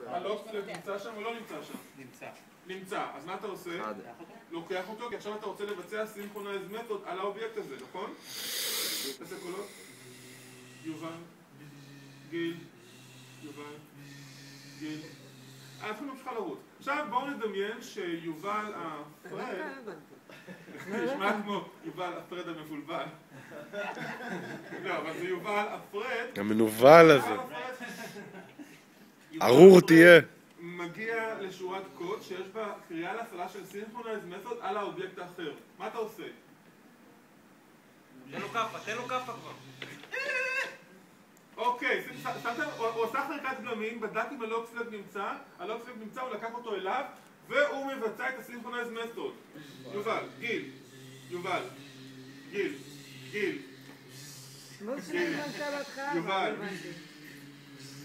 הלוקפלג נמצא שם או לא נמצא שם? נמצא. נמצא. אז מה אתה עושה? לוקח אותו, כי עכשיו אתה רוצה לבצע סינכרונייז מתוד על האובייקט הזה, נכון? תעשה קולות. יובל. גיל. יובל. גיל. אנחנו ממשיכה לרוץ. עכשיו בואו נדמיין שיובל הפרד... נשמע כמו יובל הפרד המבולבל. לא, אבל זה יובל הפרד... המנוול הזה. ארור תהיה. מגיע לשורת קוד שיש בה קריאה להפעלה של סינכרונייז מתוד על האובייקט האחר. מה אתה עושה? תן לו כפה כבר. אוקיי, הוא עושה חריקת בלמים, בדק אם הלוקפלג נמצא, הוא לקח אותו אליו והוא מבצע את הסינכרונייז מתוד. יובל, גיל, יובל, גיל, גיל, מה זה שונה למשל בהתחלה? יובל.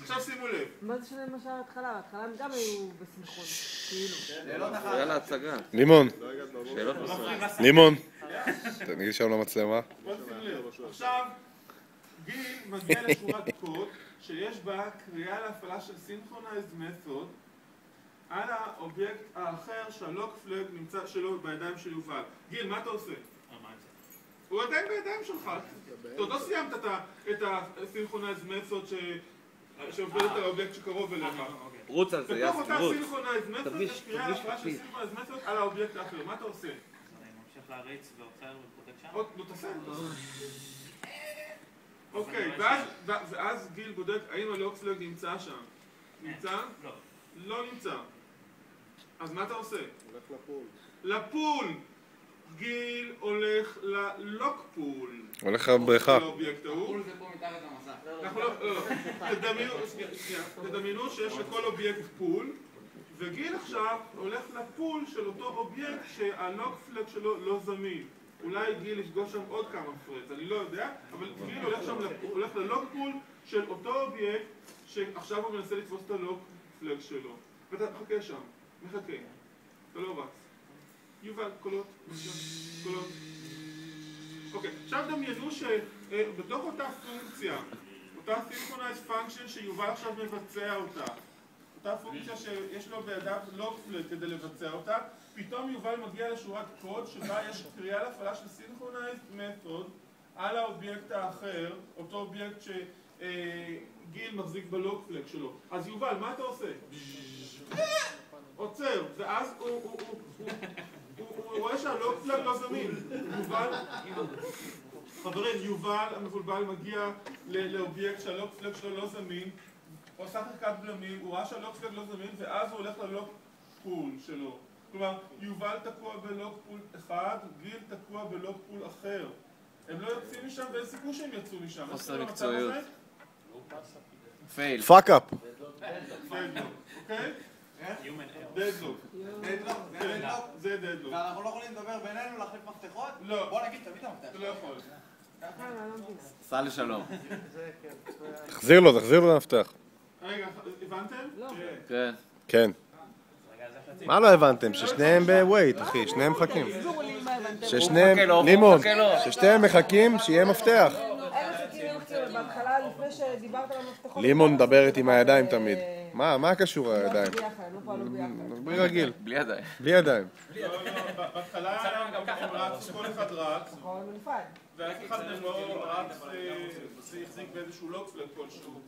עכשיו שימו לב. מה זה שונה למשל בהתחלה? בהתחלה הם גם היו בסינכרון, כאילו. יאללה, הצגה. לימון. לימון. תגיד שם למצלמה. עכשיו, גיל מגיע לשורת קוד שיש בה קריאה להפעלה של סינכרונייז מתוד על האובייקט האחר שהלוקפלג נמצא שלו בידיים של יובל. גיל, מה אתה עושה? הוא עדיין בידיים שלך. אתה עוד לא סיימת את הסינכרונייז מתוד שעובדת על האובייקט שקרוב אליך. רוץ על זה, יאס, בתוך אותה סינכרונייז מתוד יש קריאה להפעלה של סינכרונייז מתוד על האובייקט האחר. מה אתה עושה? אני ממשיך להריץ ועוצר ובודק שם? נו, תעשה. אוקיי, ואז גיל בודק האם הלוקפלג נמצא שם. נמצא? לא. לא נמצא. אז מה אתה עושה? הולך לפול. לפול! גיל הולך ללוקפול. הולך לבריכה. הפול זה פה מתחת למסך. תדמיינו שיש לכל אובייקט פול, וגיל עכשיו הולך לפול של אותו אובייקט שהלוקפלג שלו לא זמין. אולי גיל יפגוש שם עוד כמה פרץ, אני לא יודע, אבל גיל הולך ללוקפול של אותו אובייקט שעכשיו הוא מנסה לתפוס את הלוקפלג שלו. ואתה מחכה שם, מחכה. אתה לא רץ. יובל, קולות, קולות. אוקיי, עכשיו דמיינו שבתוך אותה פונקציה, אותה סינכרונייז פונקשן שיובל עכשיו מבצע אותה, אותה פונקציה שיש לו בידיו לוקפלג כדי לבצע אותה, פתאום יובל מגיע לשורת קוד שבה יש קריאה להפעלה של סינכרונייז מתוד על האובייקט האחר, אותו אובייקט שגיל מחזיק בלוקפלג שלו. אז יובל, מה אתה עושה? עוצר, ואז הוא רואה שהלוקפלג לא זמין. חברים, יובל המבולבל מגיע לאובייקט שהלוקפלג שלו לא זמין, הוא עושה חריקת בלמים, הוא ראה שהלוקפלג לא זמין, ואז הוא הולך ללוקפול שלו. כלומר, יובל תקוע בלוקפול אחד, גיל תקוע בלוקפול אחר. הם לא יוצאים משם ואין סיכוי שהם יצאו משם. חוסר מקצועיות. פייל. פאק אפ. אוקיי? דדלוק. זה דדלוק. ואנחנו לא יכולים לדבר בינינו, להחליף מפתחות? לא. בוא נגיד, תביא את המפתח. אתה לא יכול. סע לשלום. תחזיר לו את המפתח. רגע, הבנתם? לא. כן. כן. מה לא הבנתם? ששניהם בווייט, אחי, שניהם מחכים. תסבירו לי מה הבנתם. ששניהם, לימון, ששניהם מחכים שיהיה מפתח. בהתחלה, לפני שדיברת על המפתחות... לימון מדברת עם הידיים תמיד. מה קשור הידיים? ביחד, לא פעלו ביחד. דברי רגיל. בלי ידיים. בלי ידיים. בהתחלה הם רצו, כל אחד רץ, נכון, בנפרד. ואף אחד מהם לא רץ והחזיק באיזשהו לוקפלג כלשהו.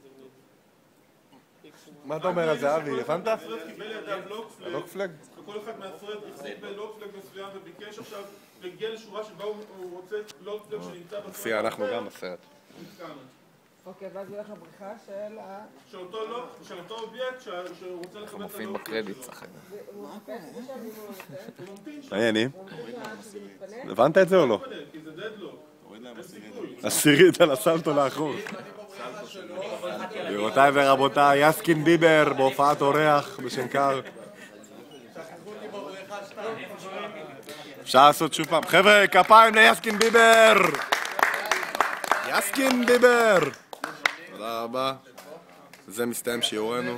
מה אתה אומר על זה, אבי? הבנת? הפרד קיבל ידיו לוקפלג, לוקפלג? וכל אחד מהפרד החזיק בלוקפלג מסוים וביקש עכשיו להגיע לשורה שבה הוא רוצה לוקפלג שנמצא בסרט מופיע, אנחנו גם בסרט. אוקיי, ואז הוא הולך לבריכה של אותו אובייקט שהוא רוצה לקבל את מופיעים הלוקפלג בקרדיט, שלו. צחק. הוא מחפש את זה שם, הוא ממתין שם. מעניינים. ממתין שזה מתפנה. הבנת את זה או לא? כי זה דדלוק. אין סיכוי. עשירית על הסלטו לאחור. גבירותיי ורבותיי, יסקין ביבר בהופעת אורח בשנקר. אפשר לעשות שוב פעם. חבר'ה, כפיים ליסקין ביבר! יסקין ביבר! תודה רבה. זה מסתיים שיעורנו.